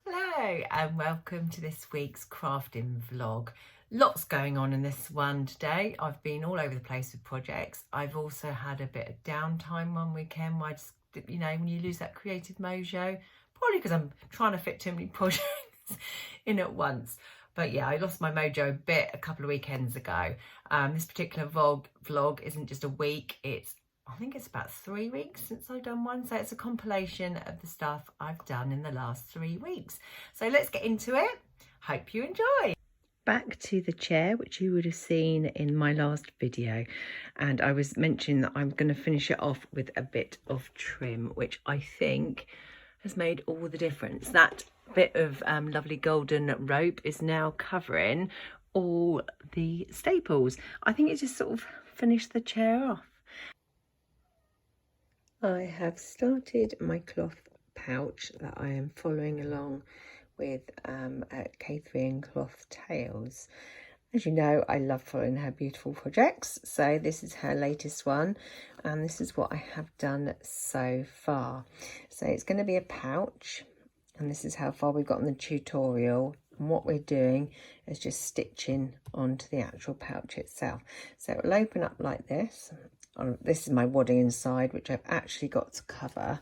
Hello and welcome to this week's crafting vlog. Lots going on in this one today. I've been all over the place with projects. I've also had a bit of downtime one weekend where I just, when you lose that creative mojo, probably because I'm trying to fit too many projects in at once. But yeah, I lost my mojo a bit a couple of weekends ago. This particular vlog isn't just a week, I think it's about 3 weeks since I've done one. So it's a compilation of the stuff I've done in the last 3 weeks. So let's get into it. Hope you enjoy. Back to the chair, which you would have seen in my last video. And I was mentioning that I'm going to finish it off with a bit of trim, which I think has made all the difference. That bit of lovely golden rope is now covering all the staples. I think it just sort of finished the chair off. I have started my cloth pouch that I am following along with at K3 and Cloth Tales. As you know, I love following her beautiful projects, so this is her latest one and this is what I have done so far. So it's going to be a pouch and this is how far we've got in the tutorial, and what we're doing is just stitching onto the actual pouch itself. So it will open up like this. This is my wadding inside, which I've actually got to cover,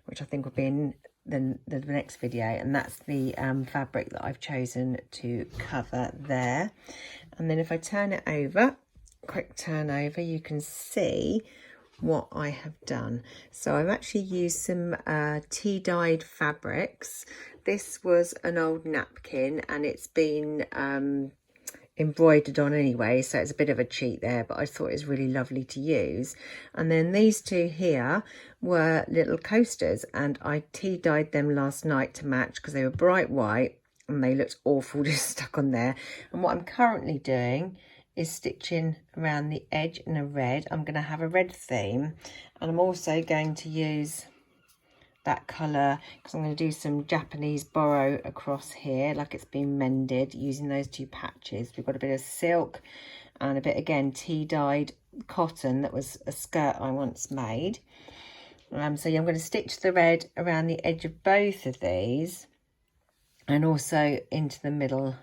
which I think will be in the next video, and that's the fabric that I've chosen to cover there. And then if I turn it over, quick turn over, you can see what I have done. So I've actually used some tea dyed fabrics. This was an old napkin and it's been embroidered on anyway, so it's a bit of a cheat there, but I thought it was really lovely to use. And then these two here were little coasters and I tea dyed them last night to match because they were bright white and they looked awful just stuck on there. And what I'm currently doing is stitching around the edge in a red. I'm going to have a red theme and I'm also going to use that colour because I'm going to do some Japanese borrow across here like it's been mended using those two patches. We've got a bit of silk and a bit again tea dyed cotton that was a skirt I once made. So yeah, I'm going to stitch the red around the edge of both of these and also into the middle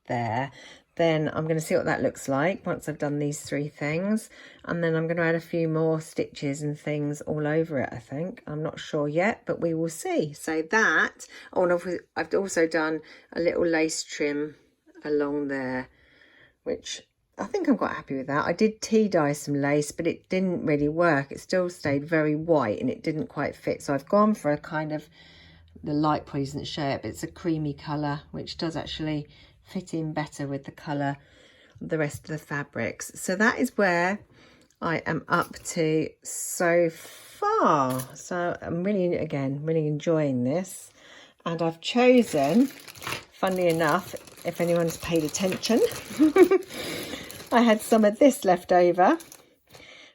there. Then I'm going to see what that looks like once I've done these three things, and then I'm going to add a few more stitches and things all over it. I think, I'm not sure yet, but we will see. So that, oh, and I've also done a little lace trim along there, which I think I'm quite happy with that. I did tea dye some lace, but it didn't really work. It still stayed very white and it didn't quite fit. So I've gone for a kind of, the light probably doesn't show it, but it's a creamy colour, which does actually fit in better with the colour of the rest of the fabrics. So that is where I am up to so far. So I'm really enjoying this, and I've chosen, funnily enough, if anyone's paid attention, I had some of this left over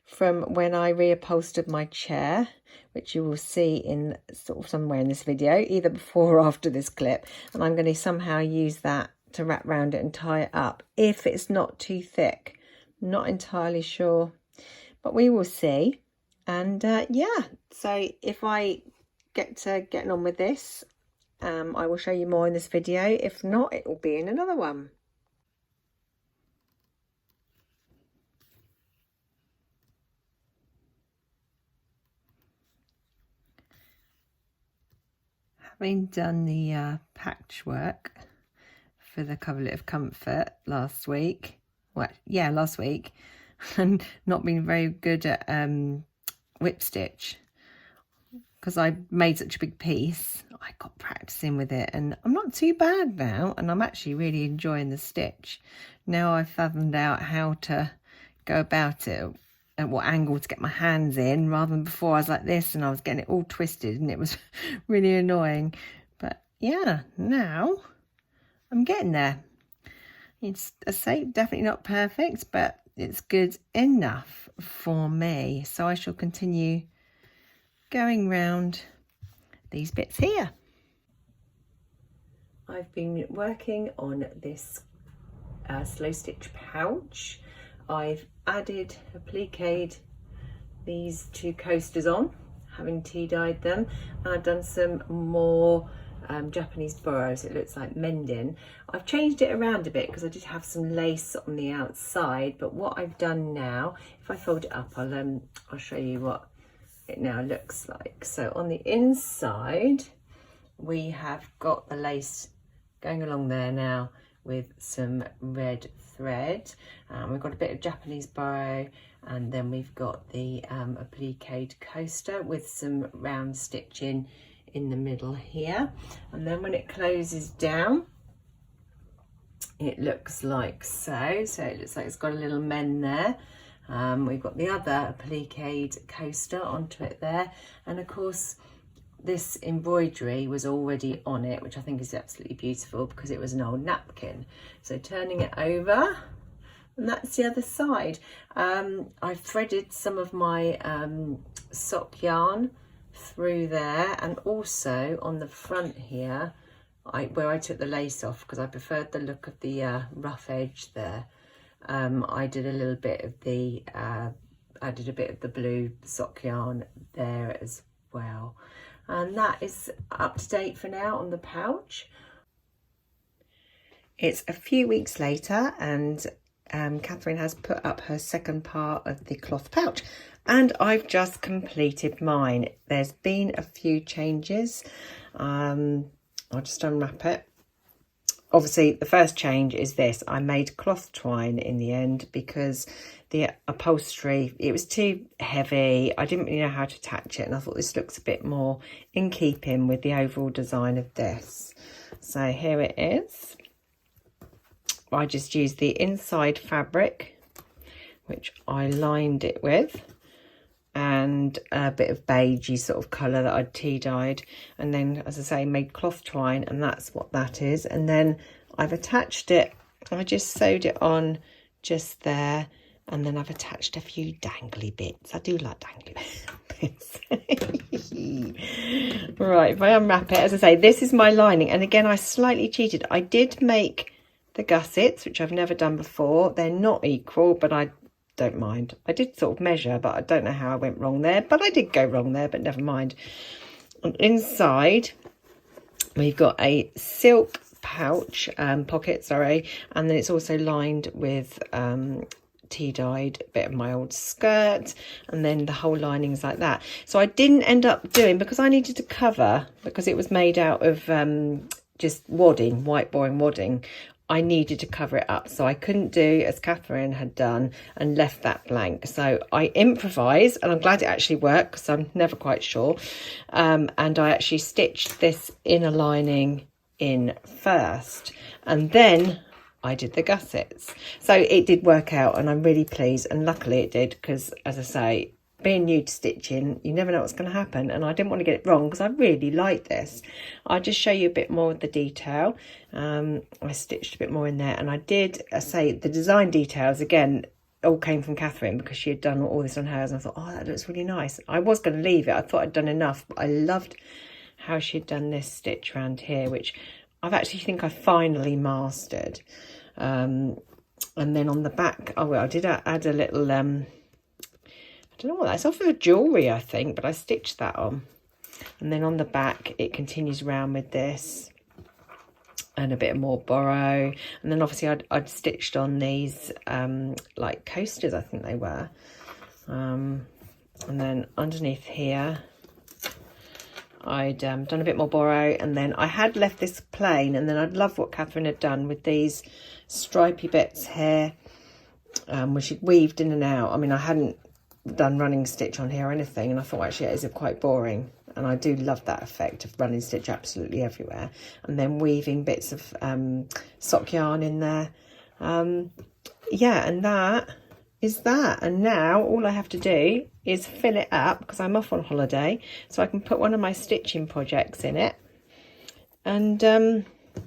from when I reupholstered my chair, which you will see in sort of somewhere in this video, either before or after this clip, and I'm going to somehow use that to wrap around it and tie it up if it's not too thick. Not entirely sure, but we will see. And yeah, so if I get to getting on with this, I will show you more in this video. If not, it will be in another one. Having done the patchwork for the coverlet of comfort last week, last week, and not been very good at whip stitch because I made such a big piece. I got practicing with it and I'm not too bad now, and I'm actually really enjoying the stitch. Now I've fathomed out how to go about it, at what angle to get my hands in, rather than before I was like this and I was getting it all twisted and it was really annoying. But yeah, now I'm getting there. It's, I say, definitely not perfect, but it's good enough for me. So I shall continue going round these bits here. I've been working on this slow stitch pouch. I've added, appliqued these two coasters on, having tea dyed them, and I've done some more Japanese burrows. It looks like mending. I've changed it around a bit because I did have some lace on the outside, but what I've done now, if I fold it up, I'll show you what it now looks like. So on the inside we have got the lace going along there now with some red thread. We've got a bit of Japanese burrow, and then we've got the appliqued coaster with some round stitching in the middle here. And then when it closes down, it looks like so. So it looks like it's got a little mend there. We've got the other appliqued coaster onto it there, and of course this embroidery was already on it, which I think is absolutely beautiful because it was an old napkin. So turning it over, and that's the other side. I've threaded some of my sock yarn through there, and also on the front here, where I took the lace off because I preferred the look of the rough edge there. I did a little bit of the blue sock yarn there as well. And that is up to date for now on the pouch. It's a few weeks later, and Catherine has put up her second part of the cloth pouch, and I've just completed mine. There's been a few changes. I'll just unwrap it. Obviously, the first change is this. I made cloth twine in the end because the upholstery, it was too heavy. I didn't really know how to attach it, and I thought this looks a bit more in keeping with the overall design of this. So here it is. I just used the inside fabric, which I lined it with, and a bit of beigey sort of colour that I'd tea dyed, and then, as I say, made cloth twine, and that's what that is. And then I've attached it, I just sewed it on just there, and then I've attached a few dangly bits. I do like dangly bits. Right, if I unwrap it, as I say, this is my lining, and again I slightly cheated. I did make the gussets, which I've never done before. They're not equal, but I don't mind. I did sort of measure, but I don't know how I went wrong there, but I did go wrong there, but never mind. And inside we've got a silk pouch pocket, sorry, and then it's also lined with tea dyed bit of my old skirt, and then the whole lining is like that. So I didn't end up doing, because I needed to cover, because it was made out of just wadding, white boring wadding, I needed to cover it up, so I couldn't do as Catherine had done and left that blank. So I improvised, and I'm glad it actually worked because I'm never quite sure. And I actually stitched this inner lining in first, and then I did the gussets. So it did work out, and I'm really pleased, and luckily it did, because as I say, being new to stitching, you never know what's going to happen, and I didn't want to get it wrong because I really like this. I'll just show you a bit more of the detail. I stitched a bit more in there, and I did say the design details again all came from Catherine because she had done all this on hers, and I thought, oh, that looks really nice. I was going to leave it. I thought I'd done enough, but I loved how she'd done this stitch around here, which I've actually think I finally mastered. And then on the back, oh well, I did add a little I don't know what that's off of jewellery, I think, but I stitched that on. And then on the back it continues around with this and a bit more borrow, and then obviously I'd stitched on these like coasters, I think they were, and then underneath here I'd done a bit more borrow, and then I had left this plain, and then I'd love what Catherine had done with these stripy bits here, which she'd weaved in and out. I mean, I hadn't done running stitch on here or anything, and I thought actually it is quite boring, and I do love that effect of running stitch absolutely everywhere, and then weaving bits of sock yarn in there. Yeah, and that is that. And now all I have to do is fill it up, because I'm off on holiday, so I can put one of my stitching projects in it, and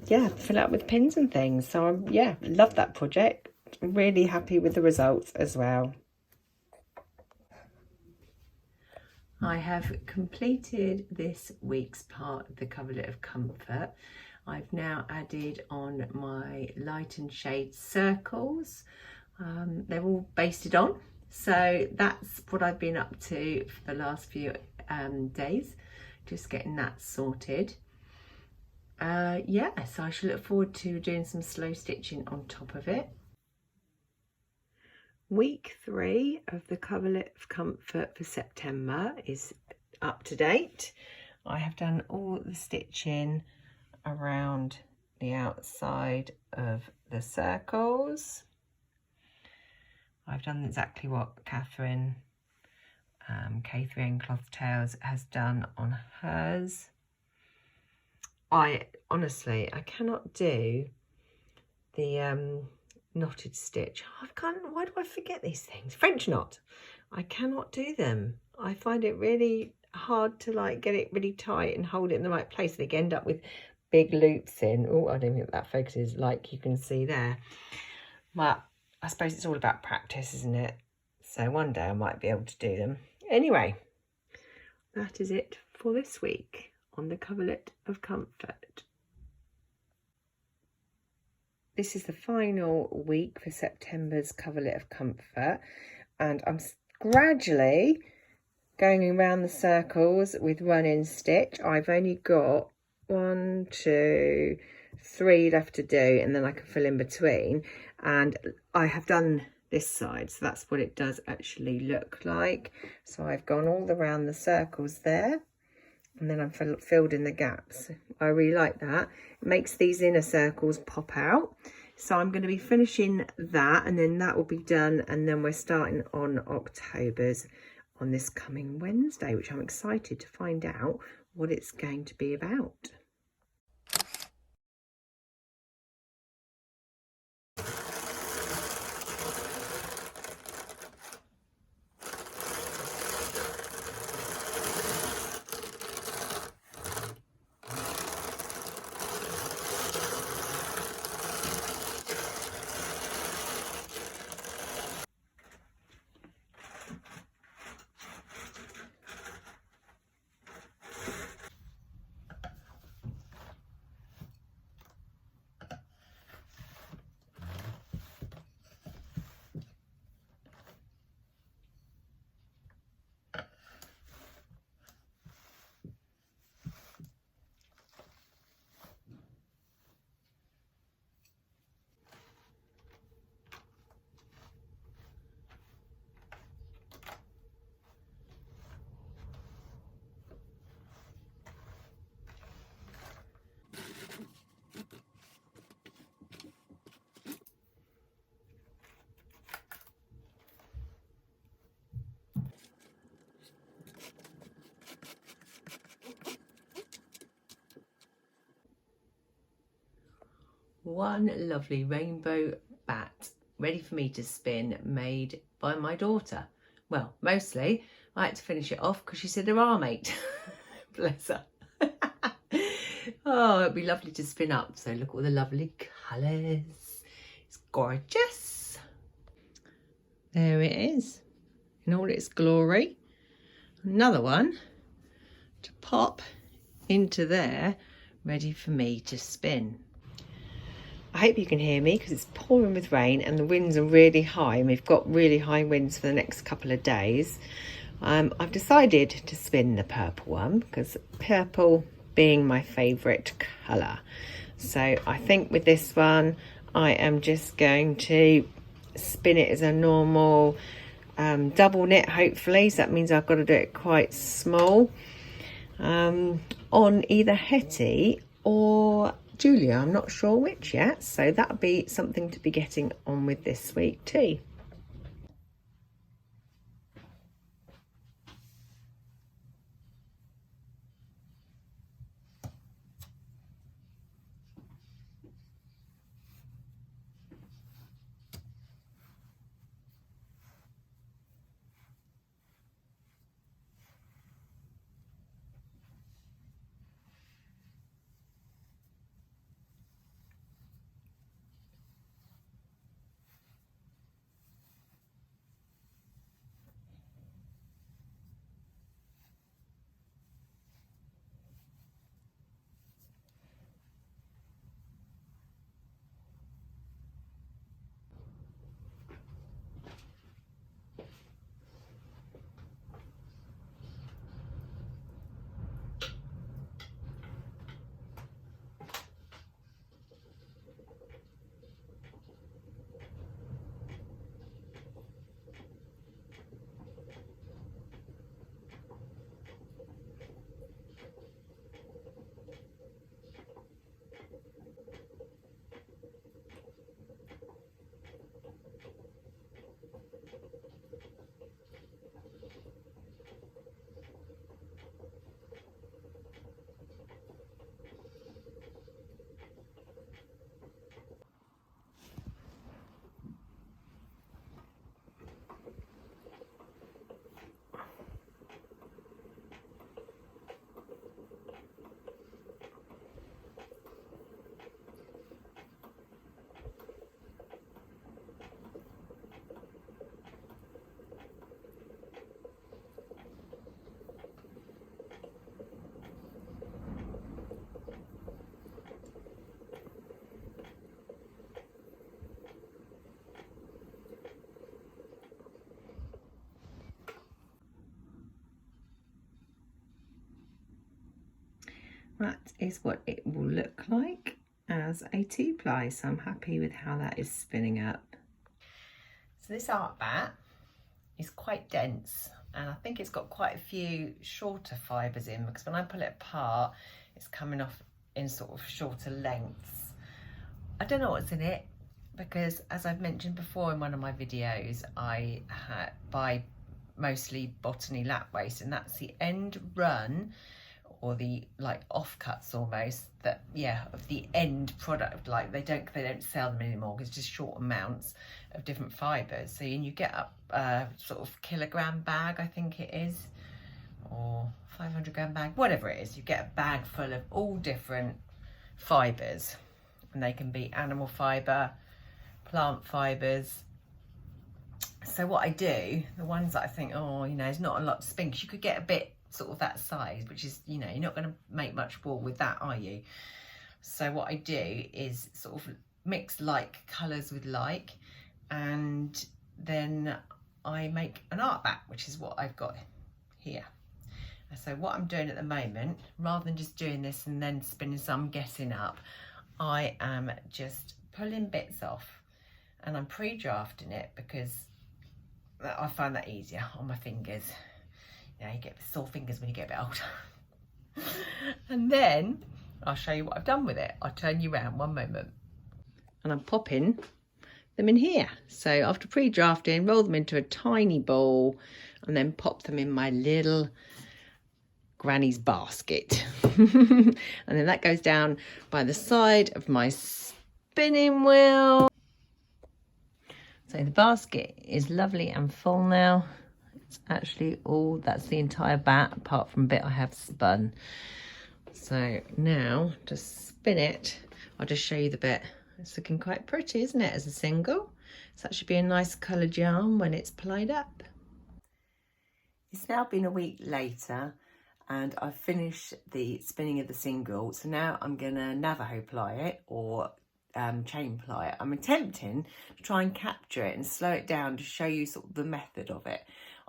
yeah, fill it up with pins and things. So yeah, love that project. Really happy with the results as well. I have completed this week's part of the Coverlet of Comfort. I've now added on my light and shade circles. They're all basted on, so that's what I've been up to for the last few days, just getting that sorted. yes, I shall look forward to doing some slow stitching on top of it. Week 3 of the Coverlet of Comfort for September is up to date. I have done all the stitching around the outside of the circles. I've done exactly what Catherine K3N Cloth Tales has done on hers. I cannot do the knotted stitch. Why do I forget these things? French knot. I cannot do them. I find it really hard to like get it really tight and hold it in the right place. They end up with big loops in. Oh, I don't think that focuses like you can see there. But I suppose it's all about practice, isn't it? So one day I might be able to do them. Anyway, that is it for this week on the Coverlet of Comfort. This is the final week for September's Coverlet of Comfort, and I'm gradually going around the circles with running stitch. I've only got 1, 2, 3 left to do, and then I can fill in between. And I have done this side, so that's what it does actually look like. So I've gone all around the circles there, and then I've filled in the gaps. I really like that. It makes these inner circles pop out. So I'm going to be finishing that, and then that will be done, and then we're starting on October's on this coming Wednesday, which I'm excited to find out what it's going to be about. One lovely rainbow bat ready for me to spin, made by my daughter. Well, mostly I had to finish it off because she said her arm ached. Bless her. Oh, it'd be lovely to spin up. So look at all the lovely colours. It's gorgeous. There it is in all its glory. Another one to pop into there, ready for me to spin. I hope you can hear me because it's pouring with rain and the winds are really high, and we've got really high winds for the next couple of days. I've decided to spin the purple one because purple being my favourite colour. So I think with this one I am just going to spin it as a normal double knit, hopefully. So that means I've got to do it quite small on either Hetty or Julia. I'm not sure which yet, so that'll be something to be getting on with this week too. that is what it will look like as a 2-ply. So I'm happy with how that is spinning up. So this art bat is quite dense, and I think it's got quite a few shorter fibres in, because when I pull it apart it's coming off in sort of shorter lengths. I don't know what's in it, because as I've mentioned before in one of my videos, I buy mostly Botany lap waste, and that's the end run, or the like offcuts almost, that of the end product. Like they don't sell them anymore, because it's just short amounts of different fibres. So you get up sort of kilogram bag, I think it is, or 500-gram bag, whatever it is. You get a bag full of all different fibres, and they can be animal fibre, plant fibres. So what I do, the ones that I think, oh, you know, there's not a lot to spin, because you could get a bit sort of that size, which is, you know, you're not going to make much wool with that, are you? So what I do is sort of mix like colours with like, and then I make an art bat, which is what I've got here. So what I'm doing at the moment, rather than just doing this and then spinning some guessing up, I am just pulling bits off, and I'm pre-drafting it, because I find that easier on my fingers. You know, you get sore fingers when you get a bit older. And then I'll show you what I've done with it. I'll turn you around one moment. And I'm popping them in here. So after pre-drafting, roll them into a tiny ball, and then pop them in my little granny's basket. And then that goes down by the side of my spinning wheel. So the basket is lovely and full now. It's actually all, that's the entire bat, apart from a bit I have spun. So now to spin it, I'll just show you the bit. It's looking quite pretty, isn't it, as a single? So that should be a nice coloured yarn when it's plied up. It's now been a week later, and I've finished the spinning of the single. So now I'm gonna Navajo ply it, or chain ply it. I'm attempting to try and capture it and slow it down to show you sort of the method of it.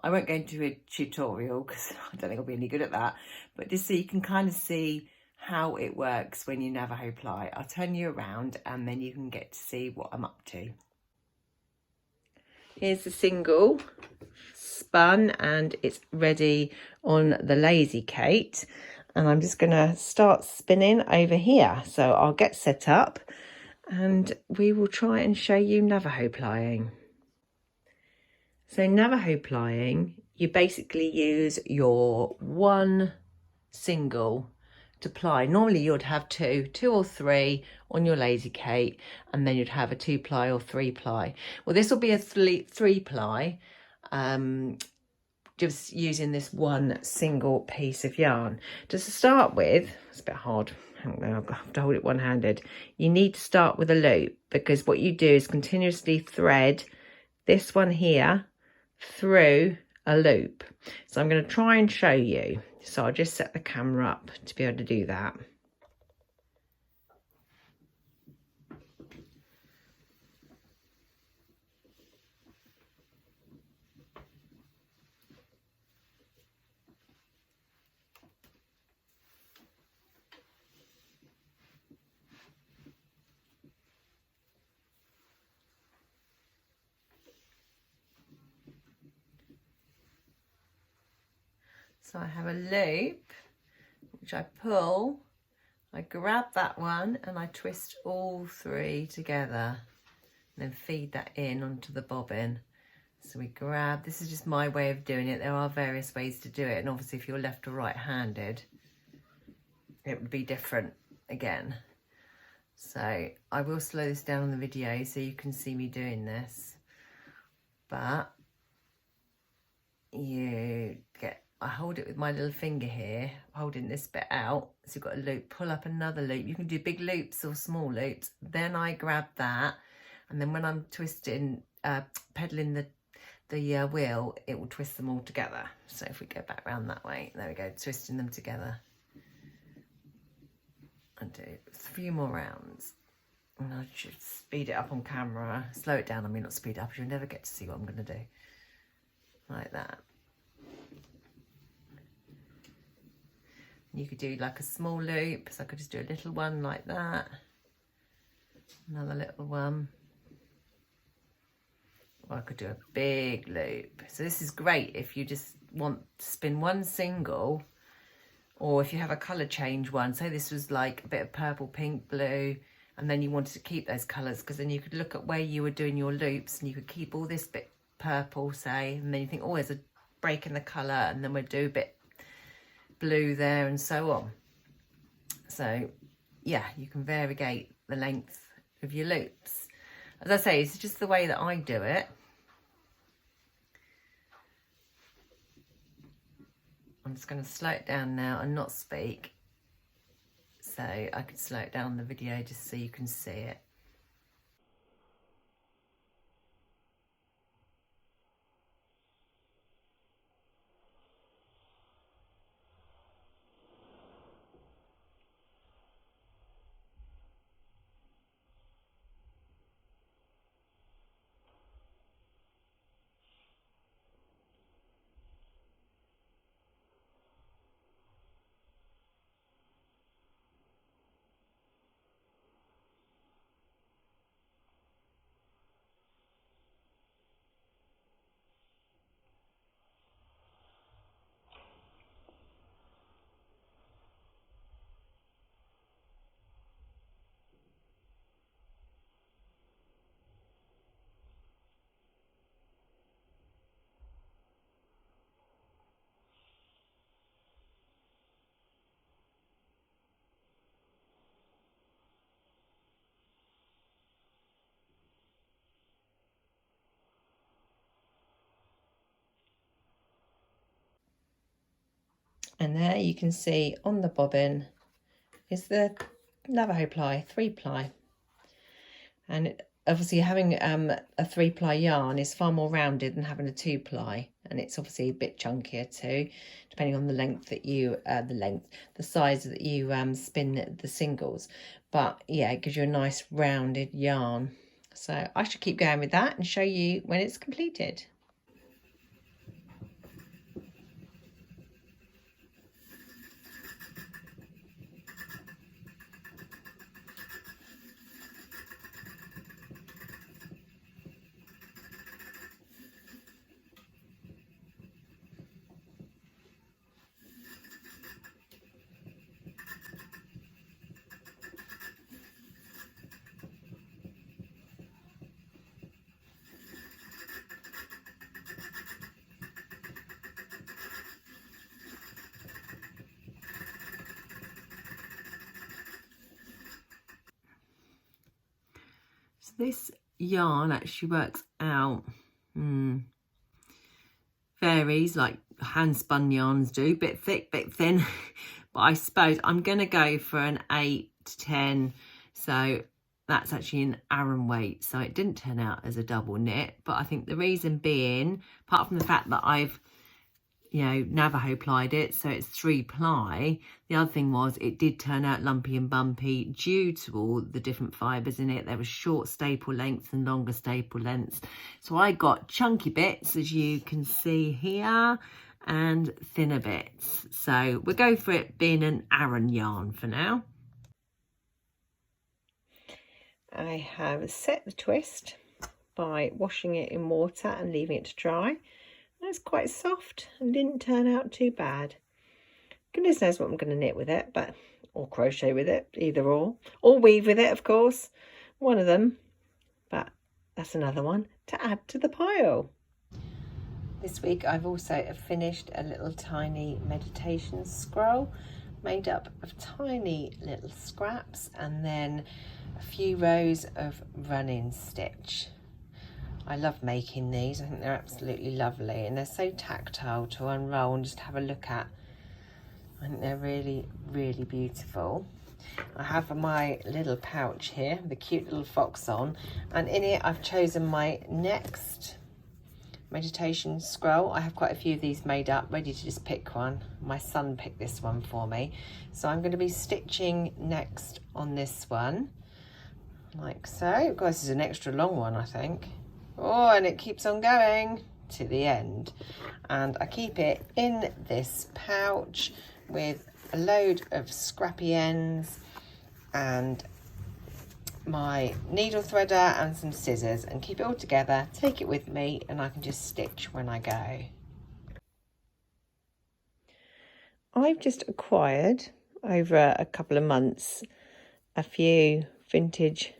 I won't go into a tutorial, because I don't think I'll be any good at that, but just so you can kind of see how it works when you Navajo ply. I'll turn you around, and then you can get to see what I'm up to. Here's the single spun, and it's ready on the Lazy Kate, and I'm just going to start spinning over here. So I'll get set up, and we will try and show you Navajo plying. So Navajo plying, you basically use your one single to ply. Normally you'd have two or three on your Lazy Kate, and then you'd have a 2-ply or 3-ply. Well, this will be a 3-ply, just using this one single piece of yarn. Just to start with, it's a bit hard. I'll have to hold it one-handed. You need to start with a loop, because what you do is continuously thread this one here through a loop. So I'm going to try and show you. So I'll just set the camera up to be able to do that. So I have a loop, which I pull, I grab that one, and I twist all 3 together, and then feed that in onto the bobbin. So we grab, this is just my way of doing it. There are various ways to do it, and obviously if you're left or right-handed, it would be different again. So I will slow this down on the video so you can see me doing this, but I hold it with my little finger here, holding this bit out. So you've got a loop, pull up another loop. You can do big loops or small loops. Then I grab that, and then when I'm twisting, pedaling the wheel, it will twist them all together. So if we go back around that way, there we go, twisting them together. And do a few more rounds. And I should speed it up on camera. Slow it down, I mean not speed up, you'll never get to see what I'm going to do. Like that. You could do like a small loop, so I could just do a little one like that. Another little one. Or I could do a big loop. So this is great if you just want to spin one single, or if you have a colour change one. Say this was like a bit of purple, pink, blue, and then you wanted to keep those colours, because then you could look at where you were doing your loops and you could keep all this bit purple, say, and then you think, oh, there's a break in the colour, and then we'd do a bit blue there and so on. So yeah, you can variegate the length of your loops. As I say, it's just the way that I do it. I'm just going to slow it down now and not speak, so I could slow it down the video just so you can see it. And there you can see on the bobbin is the Navajo ply, 3-ply. And obviously having a 3-ply yarn is far more rounded than having a 2-ply. And it's obviously a bit chunkier too, depending on the length that you, the size that you spin the singles. But yeah, it gives you a nice rounded yarn. So I should keep going with that and show you when it's completed. So this yarn actually works out, varies, like hand spun yarns do, bit thick, bit thin. But I suppose I'm going to go for an 8 to 10. So that's actually an Aran weight. So it didn't turn out as a double knit. But I think the reason being, apart from the fact that I've, you know, Navajo plied it, so it's 3-ply. The other thing was it did turn out lumpy and bumpy due to all the different fibres in it. There was short staple lengths and longer staple lengths. So I got chunky bits, as you can see here, and thinner bits. So we'll go for it being an Aran yarn for now. I have set the twist by washing it in water and leaving it to dry. It's quite soft and didn't turn out too bad. Goodness knows what I'm going to knit with it, but or crochet with it, either or weave with it, of course, one of them. But that's another one to add to the pile. This week I've also finished a little tiny meditation scroll made up of tiny little scraps and then a few rows of running stitch. I love making these. I think they're absolutely lovely and they're so tactile to unroll and just have a look at. I think they're really, really beautiful. I have my little pouch here, the cute little fox on, and in it I've chosen my next meditation scroll. I have quite a few of these made up, ready to just pick one. My son picked this one for me. So I'm going to be stitching next on this one, like so. God, this is an extra long one, I think. Oh, and it keeps on going to the end. And I keep it in this pouch with a load of scrappy ends and my needle threader and some scissors and keep it all together, take it with me, and I can just stitch when I go. I've just acquired over a couple of months a few vintage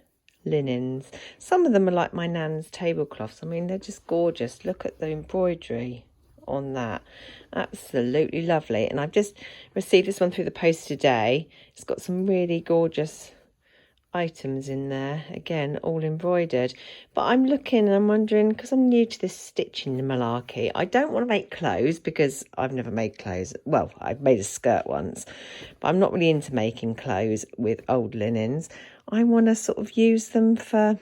linens. Some of them are like my nan's tablecloths. I mean, they're just gorgeous. Look at the embroidery on that. Absolutely lovely. And I've just received this one through the post today. It's got some really gorgeous items in there, again all embroidered. But I'm looking and I'm wondering, because I'm new to this stitching malarkey, I don't want to make clothes because I've never made clothes. Well, I've made a skirt once, but I'm not really into making clothes with old linens. I want to sort of use them for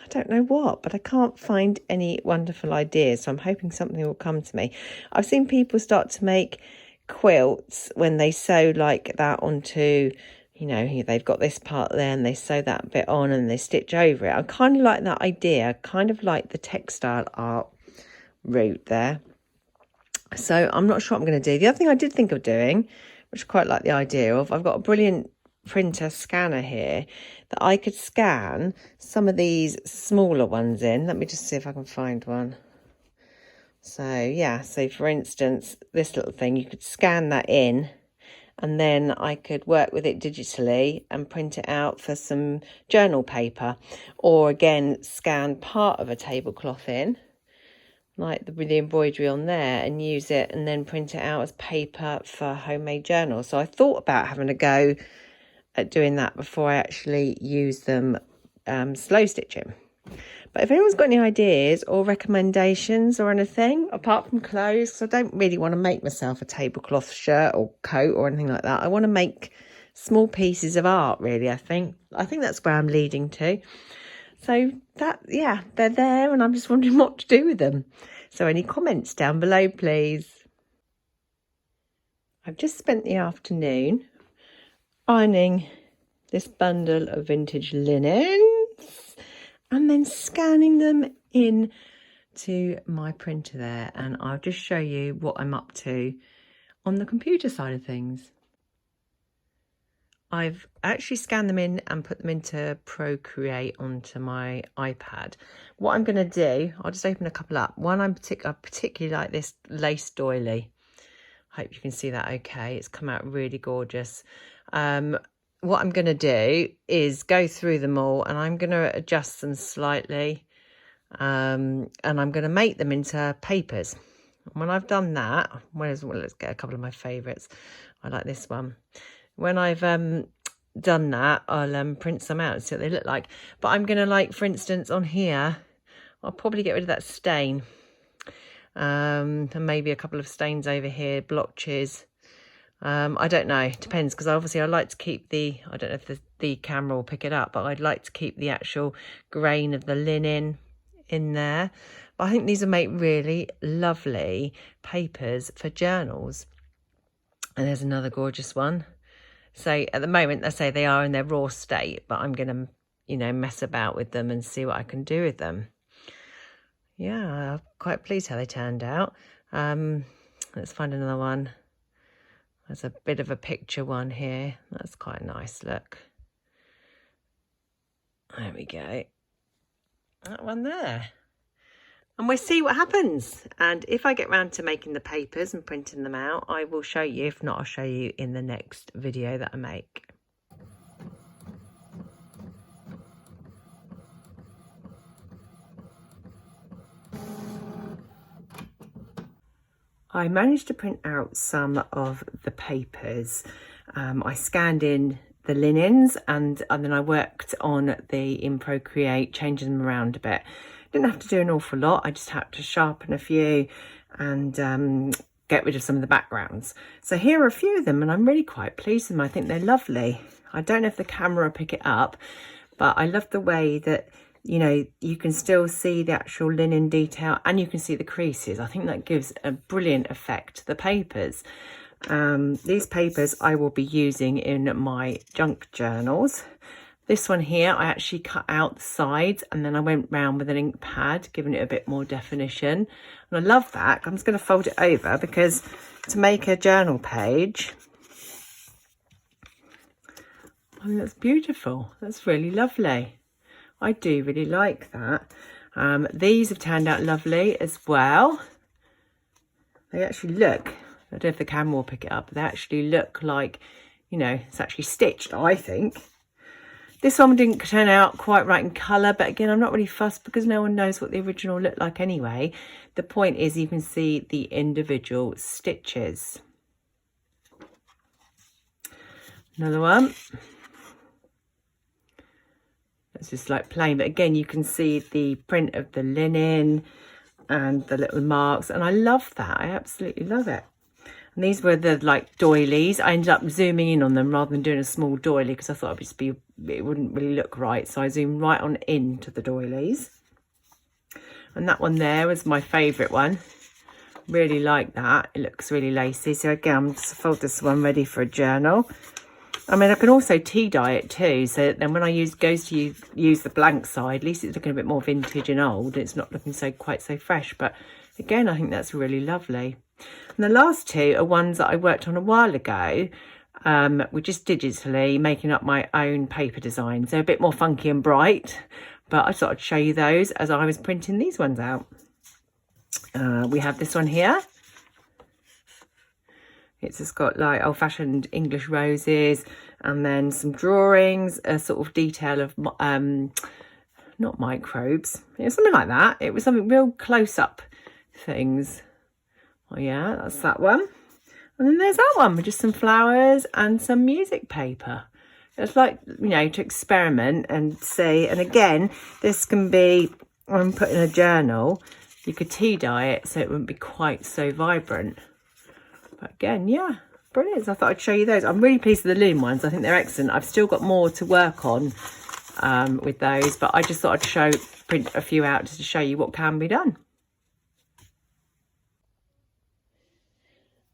I don't know what, but I can't find any wonderful ideas, so I'm hoping something will come to me. I've seen people start to make quilts when they sew like that onto, you know, they've got this part there and they sew that bit on and they stitch over it. I kind of like that idea, kind of like the textile art route there. So I'm not sure what I'm going to do. The other thing I did think of doing, which I quite like the idea of, I've got a brilliant printer scanner here that I could scan some of these smaller ones in. Let me just see if I can find one. So yeah, so for instance, this little thing, you could scan that in and then I could work with it digitally and print it out for some journal paper, or again scan part of a tablecloth in, like the embroidery on there, and use it and then print it out as paper for homemade journals. So I thought about having a go at doing that before I actually use them slow stitching. But if anyone's got any ideas or recommendations or anything, apart from clothes, because I don't really want to make myself a tablecloth shirt or coat or anything like that. I want to make small pieces of art, really, I think. I think that's where I'm leading to. So that, yeah, they're there and I'm just wondering what to do with them. So any comments down below, please. I've just spent the afternoon ironing this bundle of vintage linens and then scanning them in to my printer there, and I'll just show you what I'm up to on the computer side of things. I've actually scanned them in and put them into Procreate onto my iPad. What I'm going to do, I'll just open a couple up. One I particularly like, this lace doily. I hope you can see that okay. It's come out really gorgeous. What I'm going to do is go through them all and I'm going to adjust them slightly, and I'm going to make them into papers. And when I've done that, well, let's get a couple of my favourites. I like this one. When I've done that, I'll print some out and see what they look like. But I'm going to, like, for instance, on here, I'll probably get rid of that stain. And maybe a couple of stains over here, blotches. I don't know, depends, because obviously I like to keep the, I don't know if the camera will pick it up, but I'd like to keep the actual grain of the linen in there. But I think these will make really lovely papers for journals. And there's another gorgeous one. So at the moment, I say they are in their raw state, but I'm going to, you know, mess about with them and see what I can do with them. Yeah, I'm quite pleased how they turned out. Let's find another one. There's a bit of a picture one here. That's quite a nice look. There we go. That one there. And we'll see what happens. And if I get round to making the papers and printing them out, I will show you. If not, I'll show you in the next video that I make. I managed to print out some of the papers. I scanned in the linens and then I worked on in Procreate, changing them around a bit. Didn't have to do an awful lot. I just had to sharpen a few and get rid of some of the backgrounds. So here are a few of them and I'm really quite pleased with them. I think they're lovely. I don't know if the camera will pick it up, but I love the way that, you know, you can still see the actual linen detail and you can see the creases. I think that gives a brilliant effect to the papers. These papers I will be using in my junk journals. This one here, I actually cut out the sides and then I went round with an ink pad, giving it a bit more definition. And I love that. I'm just going to fold it over because to make a journal page, I think that's beautiful. That's really lovely. I do really like that. These have turned out lovely as well. They actually look, I don't know if the camera will pick it up, but they actually look like, you know, it's actually stitched, I think. This one didn't turn out quite right in colour, but again, I'm not really fussed because no one knows what the original looked like anyway. The point is you can see the individual stitches. Another one. It's just like plain, but again, you can see the print of the linen and the little marks, and I love that. I absolutely love it. And these were the like doilies. I ended up zooming in on them rather than doing a small doily because I thought it wouldn't really look right. So I zoomed right on into the doilies. And that one there was my favourite one. Really like that. It looks really lacy. So again, I'm just fold this one ready for a journal. I mean, I can also tea dye it too. So then when I use the blank side, at least it's looking a bit more vintage and old. It's not looking quite so fresh. But again, I think that's really lovely. And the last two are ones that I worked on a while ago, with just digitally making up my own paper designs. They're a bit more funky and bright, but I thought I'd show you those as I was printing these ones out. We have this one here. It's just got like old-fashioned English roses and then some drawings, a sort of detail of, not microbes, something like that. It was something real close-up things. Oh yeah, that's that one. And then there's that one with just some flowers and some music paper. It's like, you know, to experiment and see. And again, this can be, when put in a journal, you could tea dye it so it wouldn't be quite so vibrant. But again, yeah, brilliant. So I thought I'd show you those. I'm really pleased with the linen ones. I think they're excellent. I've still got more to work on with those, but I just thought I'd print a few out just to show you what can be done.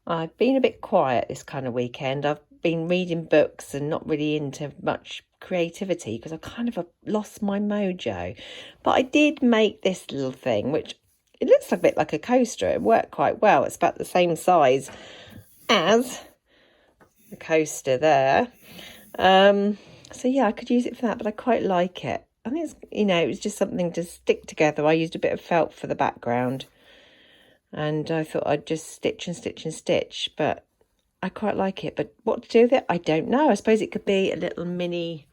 I've been a bit quiet this kind of weekend. I've been reading books and not really into much creativity because I kind of lost my mojo. But I did make this little thing, which it looks a bit like a coaster. It worked quite well. It's about the same size as the coaster there. So yeah, I could use it for that, but I quite like it. I think it's, you know, it was just something to stick together. I used a bit of felt for the background. And I thought I'd just stitch and stitch and stitch, but I quite like it. But what to do with it, I don't know. I suppose it could be a little mini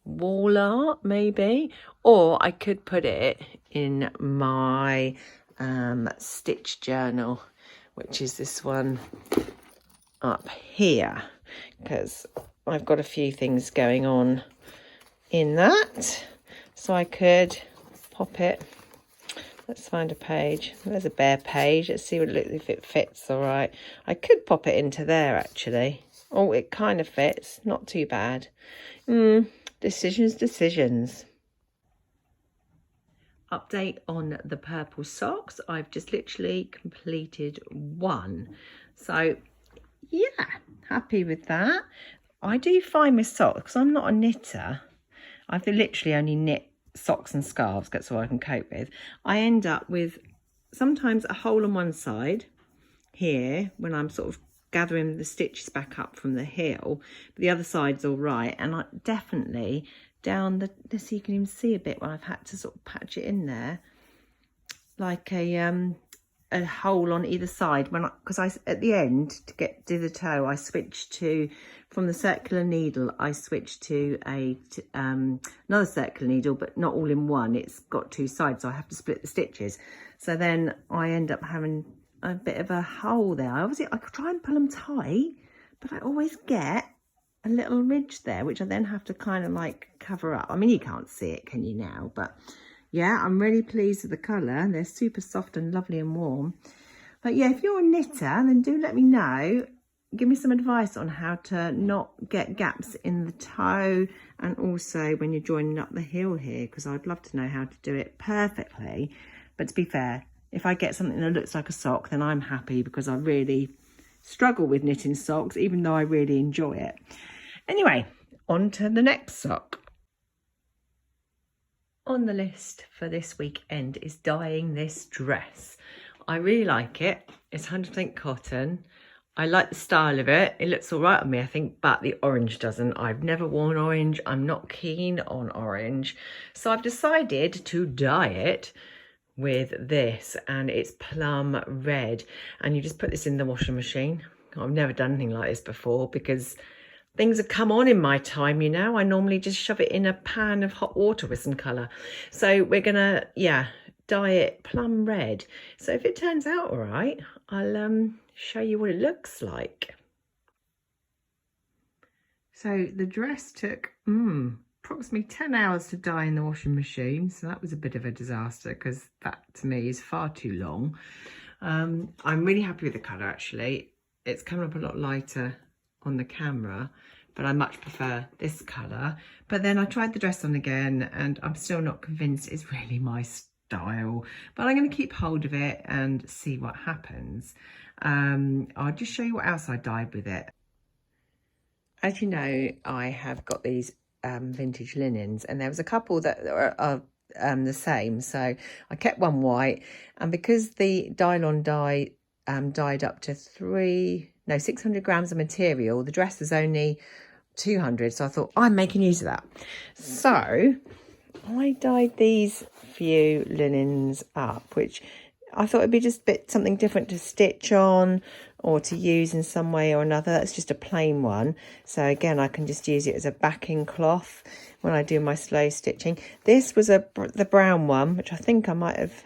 wall art, maybe. Or I could put it in my stitch journal, which is this one up here. Because I've got a few things going on in that. So I could pop it. Let's find a page. There's a bare page. Let's see what it looks, if it fits all right. I could pop it into there, actually. Oh, it kind of fits. Not too bad. Decisions. Update on the purple socks. I've just literally completed one. So, yeah, happy with that. I do find with socks, because I'm not a knitter, I've literally only knit socks and scarves, that's all I can cope with. I end up with sometimes a hole on one side here when I'm sort of gathering the stitches back up from the heel, but the other side's all right. And I definitely down the, so you can even see a bit when I've had to sort of patch it in there, like a hole on either side when because I at the end to get to the toe I switched to, from the circular needle I switched to another circular needle, but not all in one. It's got two sides, so I have to split the stitches. So then I end up having a bit of a hole there. I could try and pull them tight, but I always get a little ridge there, which I then have to kind of like cover up. I mean, you can't see it, can you now? But yeah, I'm really pleased with the colour. They're super soft and lovely and warm. But yeah, if you're a knitter, then do let me know. Give me some advice on how to not get gaps in the toe, and also when you're joining up the heel here, because I'd love to know how to do it perfectly. But to be fair, if I get something that looks like a sock, then I'm happy, because I really struggle with knitting socks, even though I really enjoy it. Anyway, on to the next sock. On the list for this weekend is dyeing this dress. I really like it. It's 100% cotton. I like the style of it. It looks all right on me, I think, but the orange doesn't. I've never worn orange. I'm not keen on orange. So I've decided to dye it with this, and it's plum red. And you just put this in the washing machine. I've never done anything like this before because things have come on in my time, you know. I normally just shove it in a pan of hot water with some colour. So we're gonna, yeah, dye it plum red. So if it turns out all right, I'll show you what it looks like. So the dress took approximately 10 hours to dye in the washing machine. So that was a bit of a disaster because that to me is far too long. I'm really happy with the colour actually. It's coming up a lot lighter on the camera, but I much prefer this colour. But then I tried the dress on again and I'm still not convinced it's really my style, but I'm going to keep hold of it and see what happens. I'll just show you what else I dyed with it. As you know, I have got these vintage linens, and there was a couple that are the same, so I kept one white, and because the Dylon dye dyed up to 600 grams of material, the dress was only 200, so I thought I'm making use of that. So I dyed these few linens up, which I thought it'd be just a bit something different to stitch on or to use in some way or another. That's just a plain one, so again I can just use it as a backing cloth when I do my slow stitching. This was the brown one, which I think I might have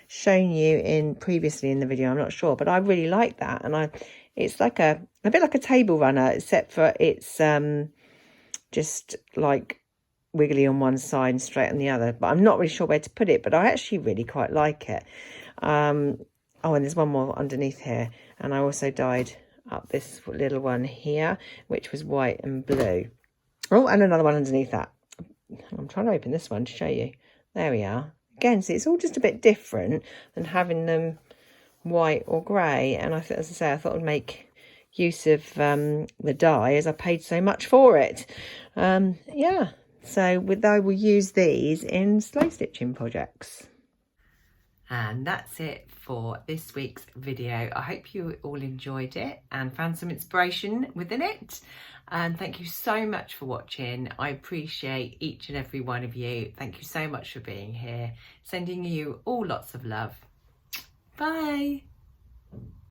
shown you in previously in the video, I'm not sure, but I really like that. And it's like a bit like a table runner, except for it's just like wiggly on one side and straight on the other, but I'm not really sure where to put it, but I actually really quite like it. Oh, and there's one more underneath here, and I also dyed up this little one here, which was white and blue. Oh, and another one underneath that. I'm trying to open this one to show you. There we are. Again, see, it's all just a bit different than having them white or grey, and as I say, I thought I'd make use of the dye as I paid so much for it. Yeah, so I will use these in slow stitching projects. And that's it for this week's video. I hope you all enjoyed it and found some inspiration within it. And thank you so much for watching. I appreciate each and every one of you. Thank you so much for being here. Sending you all lots of love. Bye.